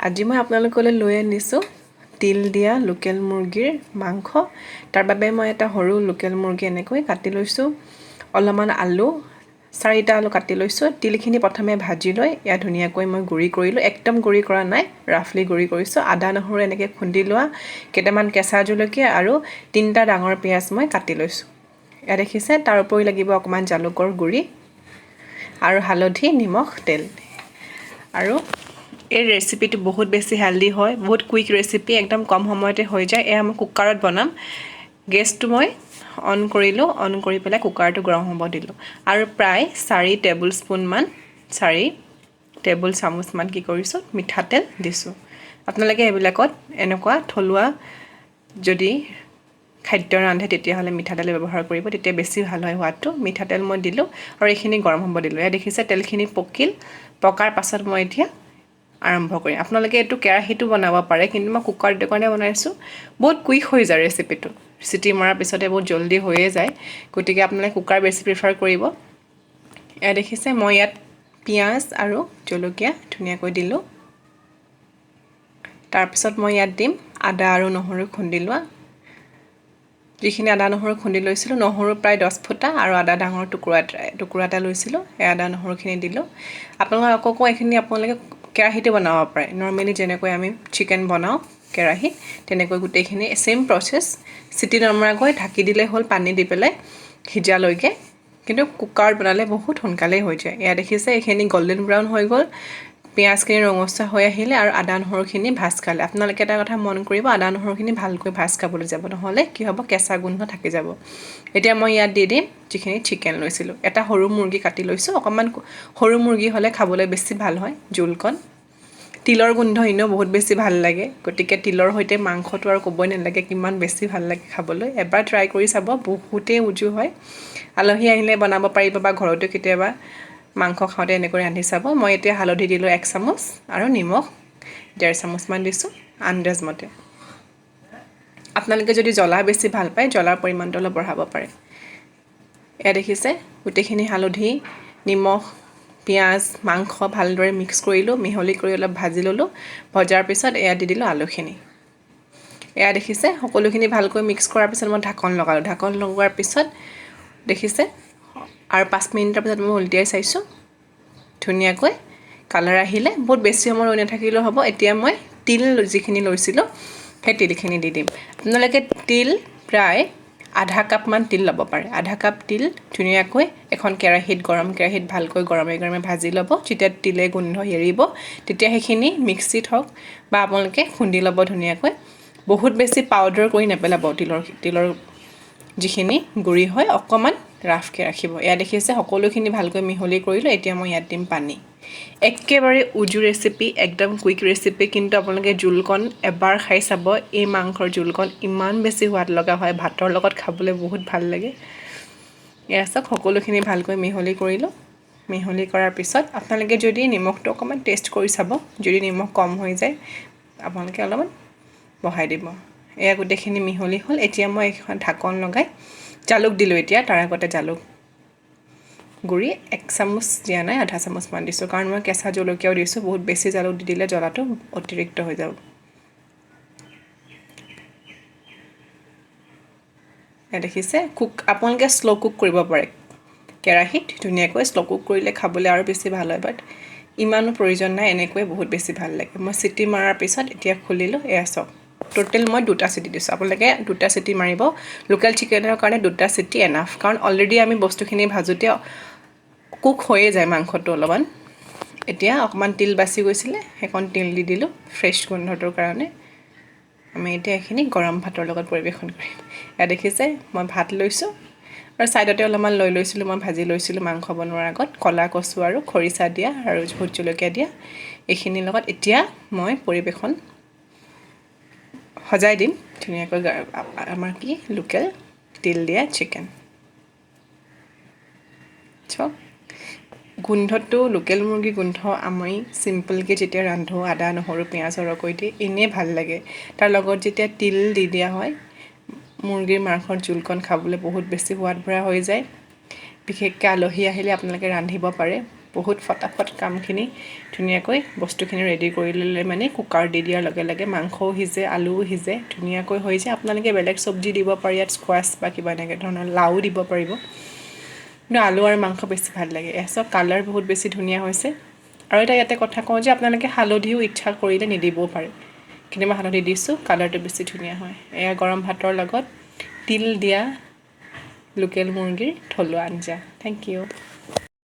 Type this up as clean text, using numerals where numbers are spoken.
আজি মই আপোনালোকলৈ লৈ আনিছোঁ তিল দিয়া লোকেল মুৰ্গীৰ মাংস। তাৰ বাবে মই এটা সৰু লোকেল মুৰ্গী এনেকৈ কাটি লৈছোঁ। অলপমান আলু 4টা আলু কাটি লৈছোঁ। তিলখিনি প্ৰথমে ভাজি লৈ ইয়াত ধুনীয়াকৈ মই গুড়ি কৰিলোঁ। একদম গুড়ি কৰা নাই, ৰাফলি গুড়ি কৰিছোঁ। আদা নহৰু এনেকৈ খুন্দি লোৱা, কেইটামান কেঁচা জলকীয়া আৰু 3টা ডাঙৰ পিঁয়াজ মই কাটি লৈছোঁ। এয়া দেখিছে, তাৰ উপৰি লাগিব অকণমান জালুকৰ গুড়ি আৰু হালধি, নিমখ, তেল। আৰু এই ৰেচিপিটো বহুত বেছি হেল্ডি হয়, বহুত কুইক ৰেচিপি, একদম কম সময়তে হৈ যায়। এয়া মই কুকাৰত বনাম। গেছটো মই অন কৰিলোঁ, অন কৰি পেলাই কুকাৰটো গৰম হ'ব দিলোঁ আৰু প্ৰায় 4 টেবুল স্পুনমান 4 টেবুল চামুচমান কি কৰিছোঁ, মিঠাতেল দিছোঁ। আপোনালোকে এইবিলাকত এনেকুৱা থলুৱা যদি খাদ্য ৰান্ধে তেতিয়াহ'লে মিঠাতেল ব্যৱহাৰ কৰিব, তেতিয়া বেছি ভাল হয় সোৱাদটো। মিঠাতেল মই দিলোঁ আৰু এইখিনি গৰম হ'ব দিলোঁ। এয়া দেখিছে তেলখিনি পকাৰ পাছত মই এতিয়া আৰম্ভ কৰিম। আপোনালোকে এইটো কেৰাহীটো বনাব পাৰে, কিন্তু মই কুকাৰটো কাৰণে বনাইছোঁ। বহুত কুইক হৈ যায় ৰেচিপিটো, চিটি মৰাৰ পিছতে বহুত জল্দি হৈয়ে যায়। গতিকে আপোনালোকে কুকাৰ বেছি প্ৰিফাৰ কৰিব। এয়া দেখিছে মই ইয়াত পিঁয়াজ আৰু জলকীয়া ধুনীয়াকৈ দিলোঁ। তাৰপিছত মই ইয়াত দিম আদা আৰু নহৰু খুন্দি লোৱা। যিখিনি আদা নহৰু খুন্দি লৈছিলোঁ, নহৰু প্ৰায় 10 ফুটা আৰু আদা ডাঙৰ টুকুৰা এটা লৈছিলোঁ। এই আদা নহৰুখিনি দিলোঁ। আপোনালোকে আকৌ এইখিনি আপোনালোকে কেৰাহীতে বনাব পাৰে। নৰ্মেলি যেনেকৈ আমি চিকেন বনাওঁ কেৰাহীত, তেনেকৈ গোটেইখিনি ছেইম প্ৰচেছ। চিটি নমৰাকৈ ঢাকি দিলে হ'ল, পানী দি পেলাই সিজালৈকে। কিন্তু কুকাৰত বনালে বহুত সোনকালেই হৈ যায়। এয়া দেখিছে এইখিনি গল্ডেন ব্ৰাউন হৈ গ'ল, পিঁয়াজখিনি ৰঙচুৱা হৈ আহিলে আৰু আদা নহৰুখিনি ভাজ খালে। আপোনালোকে এটা কথা মন কৰিব, আদা নহৰুখিনি ভালকৈ ভাজ খাবলৈ যাব, নহ'লে কি হ'ব, কেঁচা গোন্ধ থাকি যাব। এতিয়া মই ইয়াত দি দিম যিখিনি চিকেন লৈছিলোঁ। এটা সৰু মুৰ্গী কাটি লৈছোঁ। অকণমান সৰু মুৰ্গী হ'লে খাবলৈ বেছি ভাল হয় জোলকণ। তিলৰ গোন্ধ এনেও বহুত বেছি ভাল লাগে, গতিকে তিলৰ সৈতে মাংসটো আৰু ক'বই নালাগে কিমান বেছি ভাল লাগে খাবলৈ। এবাৰ ট্ৰাই কৰি চাব, বহুতেই উজু হয়। আলহী আহিলে বনাব পাৰিব বা ঘৰতো কেতিয়াবা মাংস খাওঁতে এনেকৈ ৰান্ধি চাব। মই এতিয়া হালধি দিলোঁ 1 চামুচ আৰু নিমখ 1.5 চামুচমান দিছোঁ আন্দাজ মতে। আপোনালোকে যদি জ্বলা বেছি ভাল পায়, জ্বলাৰ পৰিমাণটো অলপ বঢ়াব পাৰে। এয়া দেখিছে গোটেইখিনি হালধি, নিমখ, পিঁয়াজ, মাংস ভালদৰে মিক্স কৰিলোঁ, মিহলি কৰি অলপ ভাজি ল'লোঁ। ভজাৰ পিছত এয়া দি দিলোঁ আলুখিনি। এয়া দেখিছে সকলোখিনি ভালকৈ মিক্স কৰাৰ পিছত মই ঢাকন লগালোঁ। ঢাকন লগোৱাৰ পিছত দেখিছে আৰু 5 মিনিটৰ পিছত মই উলটিয়াই চাইছোঁ। ধুনীয়াকৈ কালাৰ আহিলে, বহুত বেছি সময় ৰৈ নাথাকিলেও হ'ব। এতিয়া মই তিল যিখিনি লৈছিলোঁ সেই তিলখিনি দি দিম। আপোনালোকে তিল প্ৰায় আধা কাপমান তিল ল'ব পাৰে। আধা কাপ তিল ধুনীয়াকৈ এখন কেৰাহীত, গৰম কেৰাহীত ভালকৈ গৰমে গৰমে ভাজি ল'ব। যেতিয়া তিলে গোন্ধ এৰিব, তেতিয়া সেইখিনি মিক্সিত হওক বা আপোনালোকে খুন্দি ল'ব ধুনীয়াকৈ। বহুত বেছি পাউডাৰ কৰি নেপেলাব। তিলৰ যিখিনি গুড়ি হয় অকণমান ৰাফকৈ ৰাখিব। এয়া দেখিছে সকলোখিনি ভালকৈ মিহলি কৰিলোঁ। এতিয়া মই ইয়াত দিম পানী। একেবাৰে উজু ৰেচিপি, একদম কুইক ৰেচিপি, কিন্তু আপোনালোকে জোলকণ এবাৰ খাই চাব। এই মাংসৰ জোলকণ ইমান বেছি সোৱাদ লগা হয়, ভাতৰ লগত খাবলৈ বহুত ভাল লাগে। এয়া চাওক সকলোখিনি ভালকৈ মিহলি কৰিলোঁ। মিহলি কৰাৰ পিছত আপোনালোকে যদি নিমখটো অকণমান টেষ্ট কৰি চাব, যদি নিমখ কম হৈ যায় আপোনালোকে অলপমান বঢ়াই দিব। এয়া গোটেইখিনি মিহলি হ'ল। এতিয়া মই এখন ঢাকন লগাই জালুক দিলোঁ। এতিয়া তাৰ আগতে জালুক গুড়ি 1 চামুচ দিয়া নাই, আধা চামুচমান দিছোঁ, কাৰণ মই কেঁচা জলকীয়াও দিছোঁ। বহুত বেছি জালুক দি দিলে জ্বলাটো অতিৰিক্ত হৈ যাব। এয়া দেখিছে আপোনালোকে শ্ল' কুক কৰিব পাৰে কেৰাহীত। ধুনীয়াকৈ শ্ল' কুক কৰিলে খাবলৈ আৰু বেছি ভাল হয়, বাট ইমানো প্ৰয়োজন নাই, এনেকৈ বহুত বেছি ভাল লাগে। মই চিটি মৰাৰ পিছত এতিয়া খুলিলোঁ। এয়া চাওক টোটেল মই 2টা চিটি দিছোঁ। আপোনালোকে 2টা চিটি মাৰিব। লোকেল চিকেনৰ কাৰণে 2টা চিটি এনাফ, কাৰণ অলৰেডি আমি বস্তুখিনি ভাজোঁতে কুক হৈয়ে যায় মাংসটো অলপমান। এতিয়া অকণমান তিল বাচি গৈছিলে, সেইকণ তিল দি দিলোঁ ফ্ৰেছ গোন্ধটোৰ কাৰণে। আমি এতিয়া এইখিনি গৰম ভাতৰ লগত পৰিৱেশন কৰিম। এয়া দেখিছে মই ভাত লৈছোঁ আৰু ছাইডতে অলপমান লৈ লৈছিলোঁ, মই ভাজি লৈছিলোঁ মাংস বনোৱাৰ আগত, ক'লা কচু আৰু খৰিচা দিয়া আৰু ভোট জলকীয়া দিয়া। এইখিনিৰ লগত এতিয়া মই পৰিৱেশন সজাই দিম ধুনীয়াকৈ আমাৰ কি লোকেল তিল দিয়া চিকেন। চাওক গোন্ধটো লোকেল মুৰ্গী গোন্ধ আমি চিম্পলকৈ যেতিয়া ৰান্ধোঁ আদা নহৰু পিঁয়াজ সৰহকৈ দি এনেই ভাল লাগে। তাৰ লগত যেতিয়া তিল দি দিয়া হয়, মুৰ্গীৰ মাংসৰ জোলকণ খাবলৈ বহুত বেছি সোৱাদ ভৰা হৈ যায়। বিশেষকৈ আলহী আহিলে আপোনালোকে ৰান্ধিব পাৰে, বহুত ফটাফট কামখিনি ধুনীয়াকৈ বস্তুখিনি ৰেডি কৰি ল'লে মানে কুকাৰ দি দিয়াৰ লগে লগে মাংসও সিজে আলুও সিজে ধুনীয়াকৈ হৈ যায় আপোনালোকে বেলেগ চব্জি দিব পাৰে ইয়াত স্কোৱাছ বা কিবা এনেকৈ ধৰণৰ লাও দিব পাৰিব কিন্তু আলু আৰু মাংস বেছি ভাল লাগে এয়া চাওক কালাৰ বহুত বেছি ধুনীয়া হৈছে আৰু এটা ইয়াতে কথা কওঁ যে আপোনালোকে হালধিও ইচ্ছা কৰিলে নিদিবও পাৰে কিন্তু মই হালধি দিছোঁ কালাৰটো বেছি ধুনীয়া হয় এয়া গৰম ভাতৰ লগত তিল দিয়া লোকেল মুৰ্গীৰ থলুৱা আঞ্জা থেংক ইউ